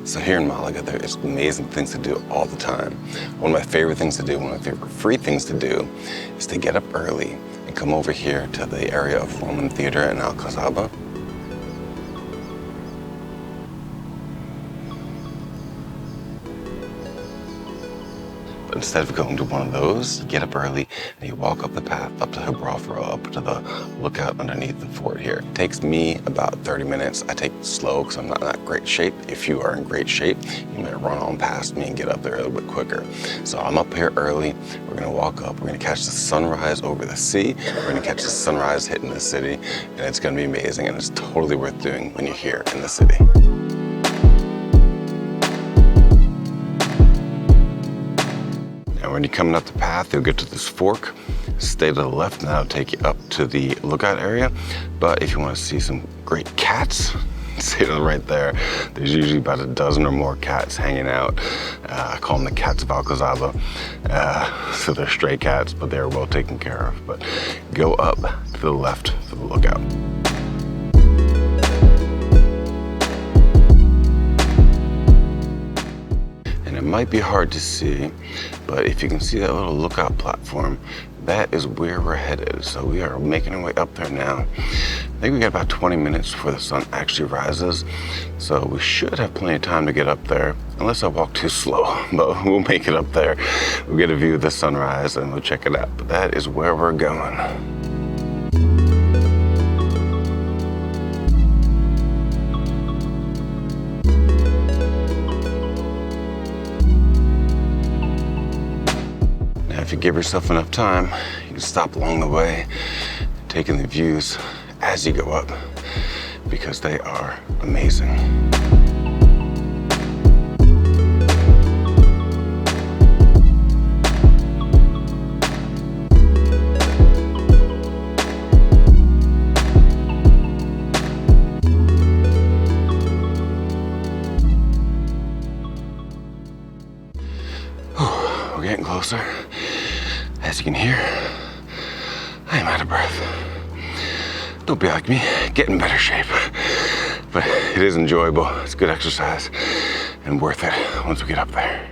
So here in Malaga, there's amazing things to do all the time. One of my favorite things to do, one of my favorite free things to do, is to get up early and come over here to the area of Roman Theater in Alcazaba. But instead of going to one of those, you get up early and you walk up the path up to Gibralfaro, up to the lookout underneath the fort here. It takes me about 30 minutes. I take it slow because I'm not in that great shape. If you are in great shape, you might run on past me and get up there a little bit quicker. So I'm up here early. We're gonna walk up. We're gonna catch the sunrise over the sea. We're gonna catch the sunrise hitting the city, and it's gonna be amazing, and it's totally worth doing when you're here in the city. When you're coming up the path, you'll get to this fork. Stay to the left, and that'll take you up to the lookout area. But if you want to see some great cats, stay to the right there. There's usually about a dozen or more cats hanging out. I call them the cats of Alcazaba. So they're stray cats, but they're well taken care of. But go up to the left for the lookout. It might be hard to see, but if you can see that little lookout platform, that is where we're headed. So we are making our way up there now. I think we got about 20 minutes before the sun actually rises. So we should have plenty of time to get up there, unless I walk too slow, but we'll make it up there. We'll get a view of the sunrise and we'll check it out. But that is where we're going. If you give yourself enough time, you can stop along the way, taking the views as you go up, because they are amazing. We're getting closer. As you can hear, I am out of breath. Don't be like me, get in better shape. But it is enjoyable, it's good exercise, and worth it once we get up there.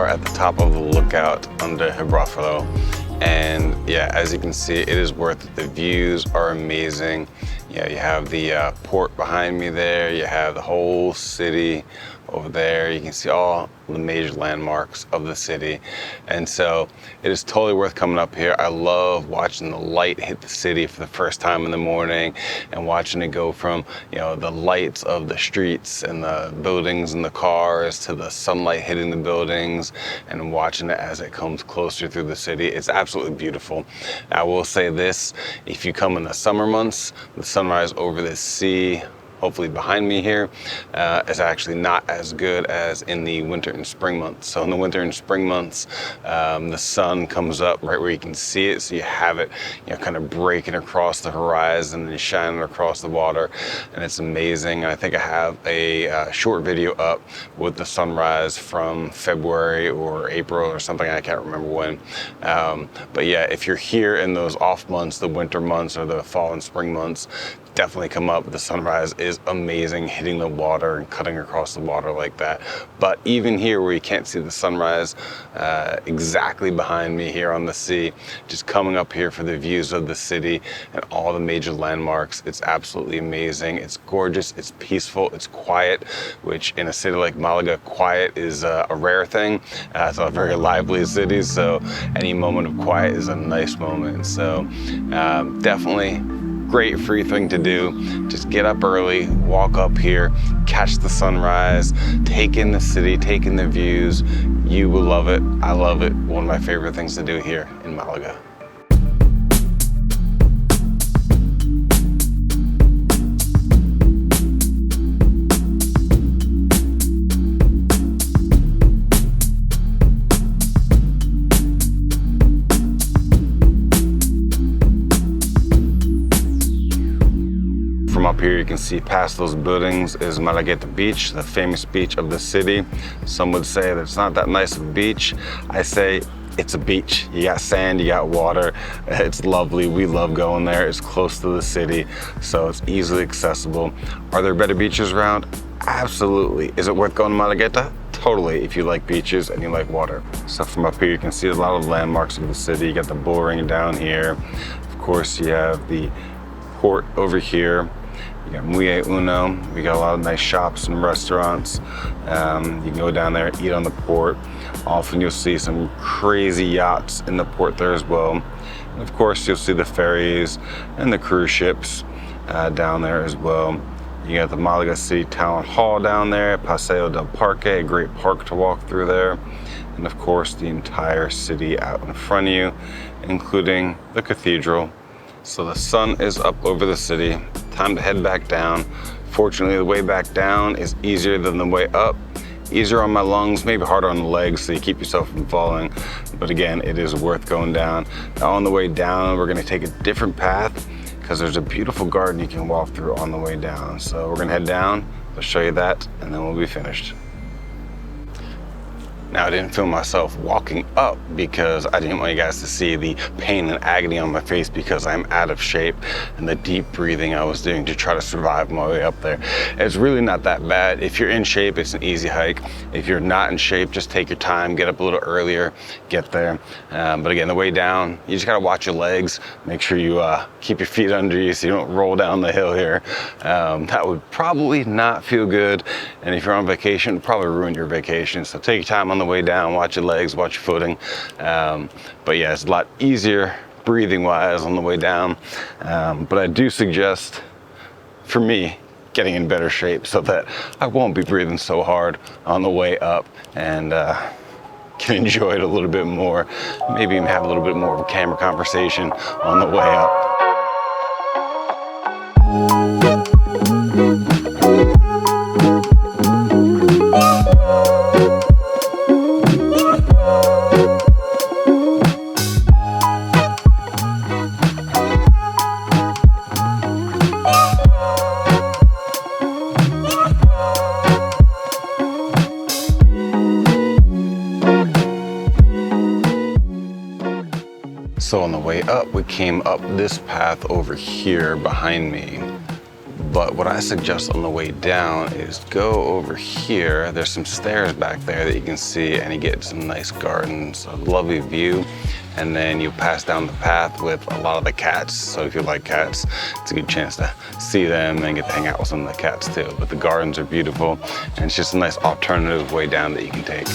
are at the top of the lookout under Gibralfaro. And yeah, as you can see, it is worth it. The views are amazing. Yeah, you have the port behind me there. You have the whole city over there. You can see all the major landmarks of the city. And so it is totally worth coming up here. I love watching the light hit the city for the first time in the morning and watching it go from, you know, the lights of the streets and the buildings and the cars to the sunlight hitting the buildings and watching it as it comes closer through the city. It's absolutely beautiful. I will say this, if you come in the summer months, the sunrise over the sea, hopefully behind me here, is actually not as good as in the winter and spring months. So in the winter and spring months, the sun comes up right where you can see it. So you have it, you know, kind of breaking across the horizon and shining across the water. And it's amazing. And I think I have a short video up with the sunrise from February or April or something. I can't remember when. But yeah, if you're here in those off months, the winter months or the fall and spring months, definitely come up. The sunrise is amazing, hitting the water and cutting across the water like that. But even here where you can't see the sunrise exactly behind me here on the sea, just coming up here for the views of the city and all the major landmarks, it's absolutely amazing. It's gorgeous, it's peaceful, it's quiet, which in a city like Malaga, quiet is a rare thing. It's a very lively city, so any moment of quiet is a nice moment. So definitely great free thing to do. Just get up early, walk up here, catch the sunrise, take in the city, take in the views. You will love it. I love it. One of my favorite things to do here in Malaga. Up here you can see past those buildings is Malaga beach, the famous beach of the city. Some would say that it's not that nice of a beach. I say it's a beach. You got sand, you got water. It's lovely. We love going there. It's close to the city, so it's easily accessible. Are there better beaches around? Absolutely. Is it worth going to Malaga? Totally, if you like beaches and you like water. So from up here you can see a lot of landmarks of the city. You got the bull ring down here. Of course you have the port over here. You got Muy Uno. We got a lot of nice shops and restaurants. You can go down there, eat on the port. Often you'll see some crazy yachts in the port there as well. And of course you'll see the ferries and the cruise ships down there as well. You got the Malaga City Town Hall down there, Paseo del Parque, a great park to walk through there. And of course the entire city out in front of you, including the cathedral. So the sun is up over the city. Time to head back down. Fortunately, the way back down is easier than the way up. Easier on my lungs, maybe harder on the legs, so you keep yourself from falling. But again, it is worth going down. Now on the way down, we're gonna take a different path because there's a beautiful garden you can walk through on the way down. So we're gonna head down, I'll show you that, and then we'll be finished. Now I didn't film myself walking up because I didn't want you guys to see the pain and agony on my face because I'm out of shape and the deep breathing I was doing to try to survive my way up there. It's really not that bad. If you're in shape, it's an easy hike. If you're not in shape, just take your time, get up a little earlier, get there. But again, the way down, you just gotta watch your legs, make sure you keep your feet under you so you don't roll down the hill here. That would probably not feel good. And if you're on vacation, it'd probably ruin your vacation. So take your time on the way down, watch your legs, watch your footing. But yeah, it's a lot easier breathing wise on the way down. But I do suggest, for me, getting in better shape so that I won't be breathing so hard on the way up and can enjoy it a little bit more. Maybe even have a little bit more of a camera conversation on the way up. So on the way up, we came up this path over here behind me. But what I suggest on the way down is go over here. There's some stairs back there that you can see, and you get some nice gardens, a lovely view. And then you pass down the path with a lot of the cats. So if you like cats, it's a good chance to see them and get to hang out with some of the cats too. But the gardens are beautiful, and it's just a nice alternative way down that you can take.